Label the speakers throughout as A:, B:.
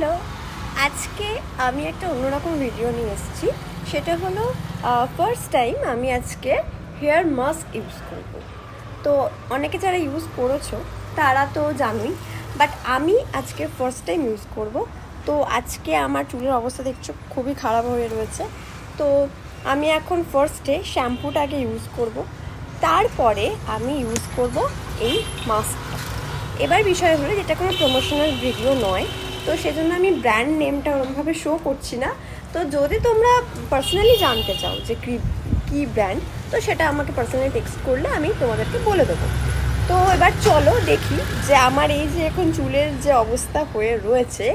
A: Hello, আজকে আমি একটা অন্যরকম ভিডিও নিয়ে এসেছি। সেটা হলো ফার্স্ট টাইম আমি আজকে হেয়ার মাস্ক ইউজ করব। তো অনেকে যারা ইউজ করেছো তারা তো জানোই, বাট আমি আজকে ফার্স্ট টাইম ইউজ করব। তো আজকে আমার চুলের অবস্থা দেখছো খুবই খারাপ হয়ে রয়েছে। তো আমি এখন ফার্স্টে শ্যাম্পুটাকে ইউজ করব, তারপরে আমি ইউজ করব এই মাস্কটা। এবার বিষয় হলো যেটা কোনো প্রমোশনাল ভিডিও নয়, তো সেজন্য আমি ব্র্যান্ড নেমটা ওরকমভাবে শো করছি না। তো যদি তোমরা পার্সোনালি জানতে চাও যে কী ব্র্যান্ড, তো সেটা আমাকে পার্সোনালি টেক্সট করলে আমি তোমাদেরকে বলে দেবো। তো এবার চলো দেখি যে আমার এই যে এখন চুলের যে অবস্থা হয়ে রয়েছে,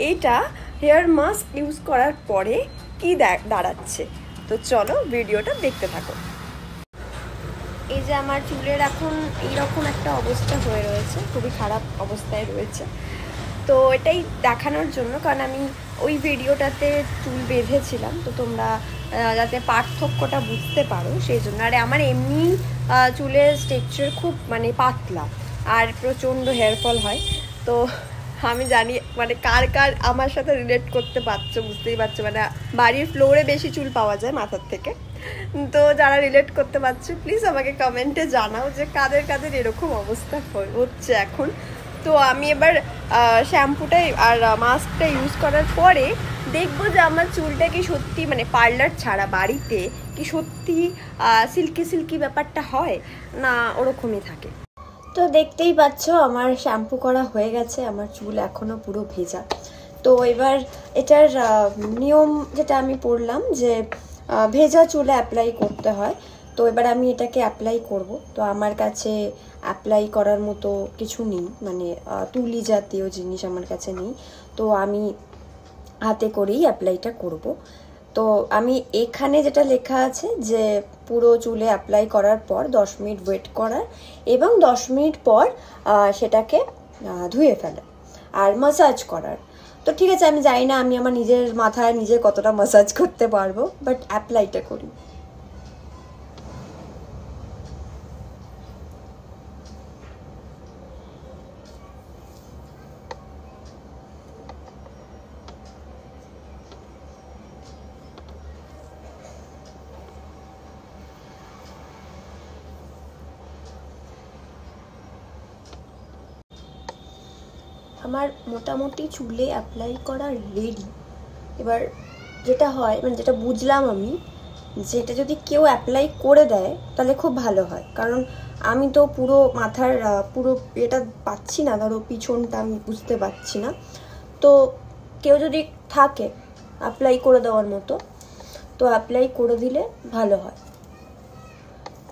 A: এইটা হেয়ার মাস্ক ইউজ করার পরে কী দাঁড়াচ্ছে। তো চলো ভিডিওটা দেখতে থাকো। এই যে আমার চুলের এখন এইরকম একটা অবস্থা হয়ে রয়েছে, খুবই খারাপ অবস্থায় রয়েছে। তো এটাই দেখানোর জন্য, কারণ আমি ওই ভিডিওটাতে চুল বেঁধেছিলাম, তো তোমরা যাতে পার্থক্যটা বুঝতে পারো সেই জন্য। আর আমার এমনি চুলের স্ট্রাকচার খুব পাতলা আর প্রচণ্ড হেয়ার ফল হয়। তো আমি জানি কার কার আমার সাথে রিলেট করতে পারছো, বুঝতেই পারছো। বাড়ির ফ্লোরে বেশি চুল পাওয়া যায় মাথার থেকে। তো যারা রিলেট করতে পারছো প্লিজ আমাকে কমেন্টে জানাও যে কাদের কাদের এরকম অবস্থা হচ্ছে এখন। তো আমি এবার শ্যাম্পুটাই আর মাস্কটা ইউজ করার পরে দেখবো যে আমার চুলটা কি সত্যি পার্লার ছাড়া বাড়িতে কি সত্যি সিল্কি সিল্কি ব্যাপারটা হয় না ওরকমই থাকে। তো দেখতেই পাচ্ছ আমার শ্যাম্পু করা হয়ে গেছে, আমার চুল এখনও পুরো ভেজা। তো এবার এটার নিয়ম যেটা আমি পড়লাম যে ভেজা চুলে অ্যাপ্লাই করতে হয়। তো এবার আমি এটাকে অ্যাপ্লাই করব। তো আমার কাছে অ্যাপ্লাই করার মতো কিছু নেই, তুলি জাতীয় জিনিস আমার কাছে নেই। তো আমি হাতে করেই অ্যাপ্লাইটা করব। তো আমি এখানে যেটা লেখা আছে যে পুরো চুলে অ্যাপ্লাই করার পর 10 মিনিট ওয়েট করার এবং 10 মিনিট পর সেটাকে ধুয়ে ফেলা আর ম্যাসাজ করার। তো ঠিক আছে, আমি জানি না আমি আমার নিজের মাথায় নিজে কতটা ম্যাসাজ করতে পারবো, বাট অ্যাপ্লাইটা করি। আমার মোটামুটি চুলে অ্যাপ্লাই করা রেডি। এবার যেটা হয় যেটা বুঝলাম আমি, যেটা যদি কেউ অ্যাপ্লাই করে দেয় তাহলে খুব ভালো হয়, কারণ আমি তো পুরো মাথার পুরো এটা পাচ্ছি না, ধরো পিছনটা আমি বুঝতে পারছি না। তো কেউ যদি থাকে অ্যাপ্লাই করে দেওয়ার মতো, তো অ্যাপ্লাই করে দিলে ভালো হয়।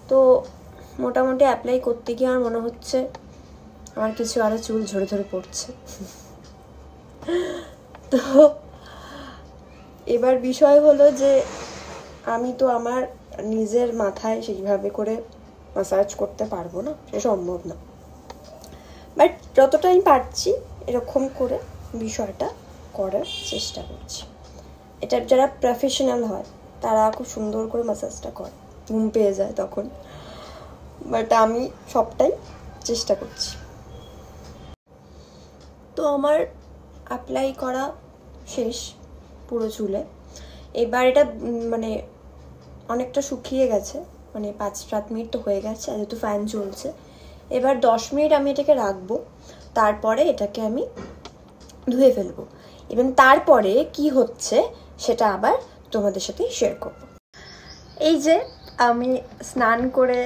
A: তো মোটামুটি অ্যাপ্লাই করতে গিয়ে আমার মনে হচ্ছে আমার কিছু আরও চুল ঝরে ঝরে পড়ছে। তো এবার বিষয় হলো যে আমি তো আমার নিজের মাথায় সেইভাবে করে ম্যাসাজ করতে পারবো না, সে সম্ভব না। বাট যতটা আমি পারছি এরকম করে বিষয়টা করার চেষ্টা করছি। এটা যারা প্রফেশনাল হয় তারা খুব সুন্দর করে ম্যাসাজটা করে, ঘুম পেয়ে যায় তখন। বাট আমি সবটাই চেষ্টা করছি। তো আমার অ্যাপ্লাই করা শেষ পুরো চুলে। এবার এটা অনেকটা শুকিয়ে গেছে, 5-7 মিনিট তো হয়ে গেছে, যেহেতু ফ্যান চলছে। এবার 10 মিনিট আমি এটাকে রাখবো, তারপরে এটাকে আমি ধুয়ে ফেলবো এবং তারপরে কি হচ্ছে সেটা আবার তোমাদের সাথে শেয়ার করব। এই যে আমি স্নান করে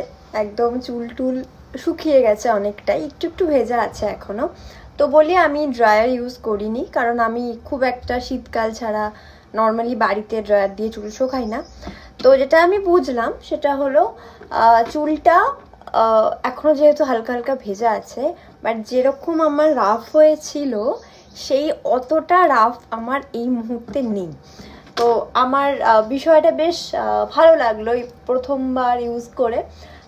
A: একদম চুল টুল শুকিয়ে গেছে অনেকটাই, একটু একটু ভেজা আছে এখনও। তো বলি আমি ড্রায়ার ইউজ করিনি, কারণ আমি খুব একটা শীতকাল ছাড়া নর্মালি বাড়িতে ড্রায়ার দিয়ে চুল শুকাই না। তো যেটা আমি বুঝলাম সেটা হলো চুলটা এখনও যেহেতু হালকা হালকা ভেজা আছে, বাট যেরকম আমার রাফ হয়েছিল সেই অতটা রাফ আমার এই মুহূর্তে নেই। তো আমার বিষয়টা বেশ ভালো লাগলো এই প্রথমবার ইউজ করে।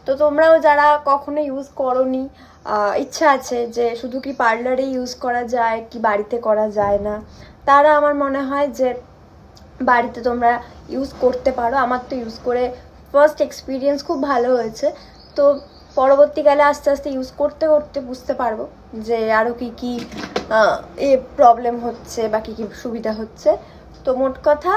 A: তো তোমরাও যারা কখনো ইউজ করোনি, ইচ্ছা আছে যে শুধু কি পার্লারে ইউজ করা যায় কি বাড়িতে করা যায় না, তারা আমার মনে হয় যে বাড়িতে তোমরা ইউজ করতে পারো। আমার তো ইউজ করে ফার্স্ট এক্সপিরিয়েন্স খুব ভালো হয়েছে। তো পরবর্তীকালে আস্তে আস্তে ইউজ করতে করতে বুঝতে পারবো যে আরও কী কী প্রবলেম হচ্ছে বা কী কী সুবিধা হচ্ছে। তো মোট কথা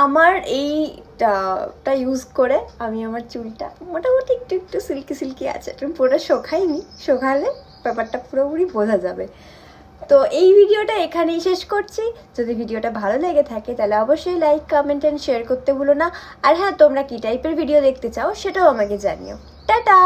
A: আমার এইটা ইউজ করে আমি আমার চুলটা মোটামুটি একটু একটু সিল্কি সিল্কি আছে, পুরো শোকাইনি, শোকালে ব্যাপারটা পুরোপুরি বোঝা যাবে। তো এই ভিডিওটা এখানেই শেষ করছি। যদি ভিডিওটা ভালো লেগে থাকে তাহলে অবশ্যই লাইক, কমেন্ট অ্যান্ড শেয়ার করতে ভুলো না। আর হ্যাঁ, তোমরা কী টাইপের ভিডিও দেখতে চাও সেটাও আমাকে জানিও। টাটা।